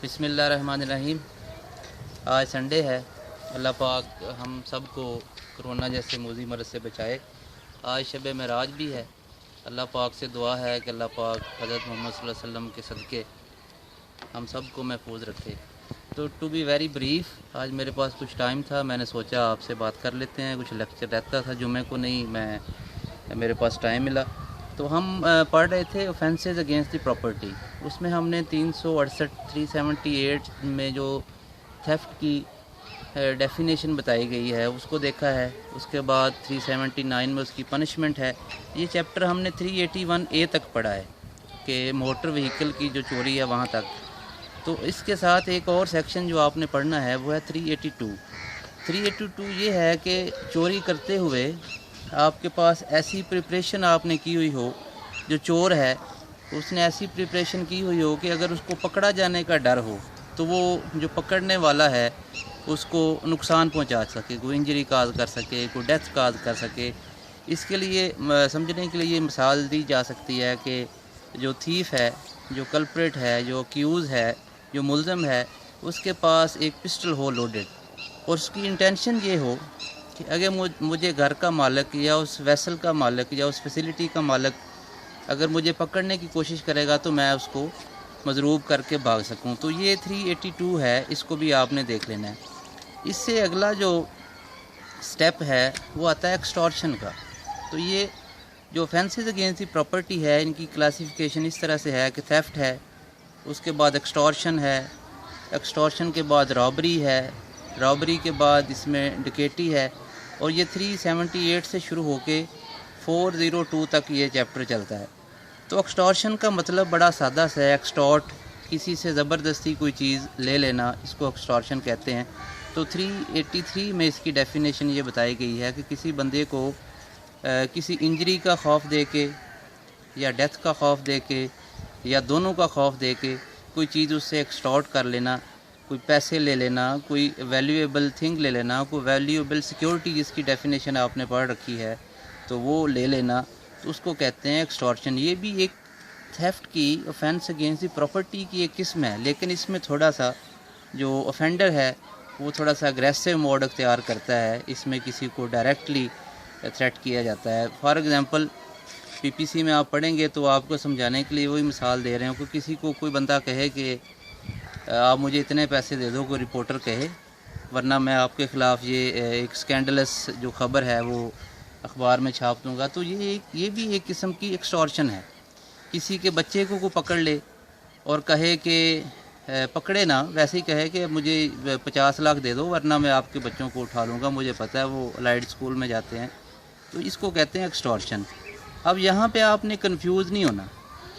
بسم اللہ الرحمن الرحیم۔ آج سنڈے ہے۔ اللہ پاک ہم سب کو کرونا جیسے موذی مرض سے بچائے۔ آج شب معراج بھی ہے۔ اللہ پاک سے دعا ہے کہ اللہ پاک حضرت محمد صلی اللہ علیہ وسلم کے صدقے ہم سب کو محفوظ رکھے۔ تو ٹو بی ویری بریف، آج میرے پاس کچھ ٹائم تھا، میں نے سوچا آپ سے بات کر لیتے ہیں۔ کچھ لیکچر رہتا تھا جمعے کو، نہیں میرے پاس ٹائم ملا تو ہم پڑھ رہے تھے اوفینسز اگینسٹ دی پراپرٹی۔ اس میں ہم نے 378 میں جو تھیفٹ کی ڈیفینیشن بتائی گئی ہے اس کو دیکھا ہے۔ اس کے بعد 379 میں اس کی پنشمنٹ ہے۔ یہ چیپٹر ہم نے 381A تک پڑھا ہے کہ موٹر وہیکل کی جو چوری ہے وہاں تک۔ تو اس کے ساتھ ایک اور سیکشن جو آپ نے پڑھنا ہے وہ ہے 382 یہ ہے کہ چوری کرتے ہوئے آپ کے پاس ایسی پریپریشن آپ نے کی ہوئی ہو، جو چور ہے اس نے ایسی پریپریشن کی ہوئی ہو کہ اگر اس کو پکڑا جانے کا ڈر ہو تو وہ جو پکڑنے والا ہے اس کو نقصان پہنچا سکے، کوئی انجری کاز کر سکے، کوئی ڈیتھ کاز کر سکے۔ اس کے لیے سمجھنے کے لیے یہ مثال دی جا سکتی ہے کہ جو تھیف ہے، جو کلپریٹ ہے، جو اکیوز ہے، جو ملزم ہے، اس کے پاس ایک پسٹل ہو لوڈڈ، اور اس کی انٹینشن یہ ہو کہ اگر مجھے گھر کا مالک یا اس ویسل کا مالک یا اس فیسلٹی کا مالک اگر مجھے پکڑنے کی کوشش کرے گا تو میں اس کو مضروب کر کے بھاگ سکوں۔ تو یہ 382 ہے، اس کو بھی آپ نے دیکھ لینا ہے۔ اس سے اگلا جو سٹیپ ہے وہ آتا ہے ایکسٹورشن کا۔ تو یہ جو offences اگینسٹ دی پراپرٹی ہے، ان کی کلاسیفیکیشن اس طرح سے ہے کہ تھیفٹ ہے، اس کے بعد ایکسٹورشن ہے، ایکسٹورشن کے بعد رابری ہے، رابری کے بعد اس میں ڈکیٹی ہے، اور یہ 378 سے شروع ہو کے 402 تک یہ چیپٹر چلتا ہے۔ تو ایکسٹورشن کا مطلب بڑا سادہ سا ہے، ایکسٹورٹ، کسی سے زبردستی کوئی چیز لے لینا، اس کو ایکسٹورشن کہتے ہیں۔ تو 383 میں اس کی ڈیفینیشن یہ بتائی گئی ہے کہ کسی بندے کو کسی انجری کا خوف دے کے یا ڈیتھ کا خوف دے کے یا دونوں کا خوف دے کے کوئی چیز اس سے ایکسٹورٹ کر لینا، کوئی پیسے لے لینا، کوئی ویلیویبل تھنگ لے لینا، کوئی ویلیویبل سیکیورٹی جس کی ڈیفینیشن آپ نے پڑھ رکھی ہے تو وہ لے لینا، تو اس کو کہتے ہیں ایکسٹورشن۔ یہ بھی ایک تھیفٹ کی اوفینس اگینسٹ دی پراپرٹی کی ایک قسم ہے، لیکن اس میں تھوڑا سا جو اوفینڈر ہے وہ تھوڑا سا اگریسو موڈ اختیار کرتا ہے۔ اس میں کسی کو ڈائریکٹلی تھریٹ کیا جاتا ہے۔ فار ایگزامپل PPC میں آپ پڑھیں گے تو آپ کو سمجھانے کے لیے وہی مثال دے رہے ہیں کہ کسی کو کوئی بندہ کہے کہ آپ مجھے اتنے پیسے دے دو، کوئی رپورٹر کہے، ورنہ میں آپ کے خلاف یہ ایک سکینڈلس جو خبر ہے وہ اخبار میں چھاپ دوں گا۔ تو یہ بھی ایک قسم کی ایکسٹورشن ہے۔ کسی کے بچے کو پکڑ لے اور کہے کہ پکڑے نہ، ویسے ہی کہے کہ مجھے 50 لاکھ دے دو ورنہ میں آپ کے بچوں کو اٹھا لوں گا، مجھے پتہ ہے وہ الائڈ اسکول میں جاتے ہیں، تو اس کو کہتے ہیں ایکسٹورشن۔ اب یہاں پہ آپ نے کنفیوز نہیں ہونا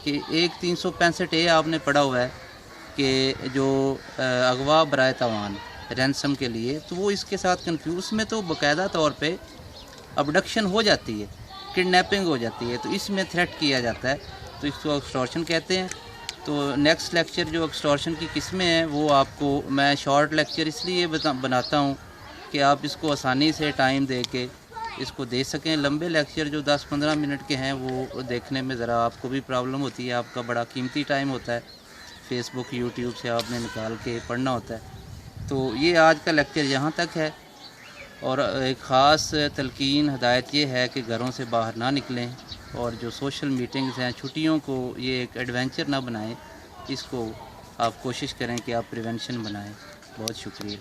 کہ ایک 365A آپ نے پڑھا ہوا ہے کہ جو اغوا برائے تاوان رینسم کے لیے، تو وہ اس کے ساتھ کنفیوز میں تو باقاعدہ طور پہ ابڈکشن ہو جاتی ہے، کڈنیپنگ ہو جاتی ہے، تو اس میں تھریٹ کیا جاتا ہے، تو اس کو ایکسٹورشن کہتے ہیں۔ تو نیکسٹ لیکچر جو ایکسٹورشن کی قسمیں ہیں وہ آپ کو میں شارٹ لیکچر اس لیے بناتا ہوں کہ آپ اس کو آسانی سے ٹائم دے کے اس کو دے سکیں۔ لمبے لیکچر جو 10-15 منٹ کے ہیں وہ دیکھنے میں ذرا آپ کو بھی پرابلم ہوتی ہے، آپ کا بڑا قیمتی ٹائم ہوتا ہے، فیس بک یوٹیوب سے آپ نے نکال کے پڑھنا ہوتا ہے۔ تو یہ آج کا لیکچر یہاں تک ہے، اور ایک خاص تلقین ہدایت یہ ہے کہ گھروں سے باہر نہ نکلیں، اور جو سوشل میٹنگز ہیں چھٹیوں کو یہ ایک ایڈونچر نہ بنائیں، اس کو آپ کوشش کریں کہ آپ پریونشن بنائیں۔ بہت شکریہ۔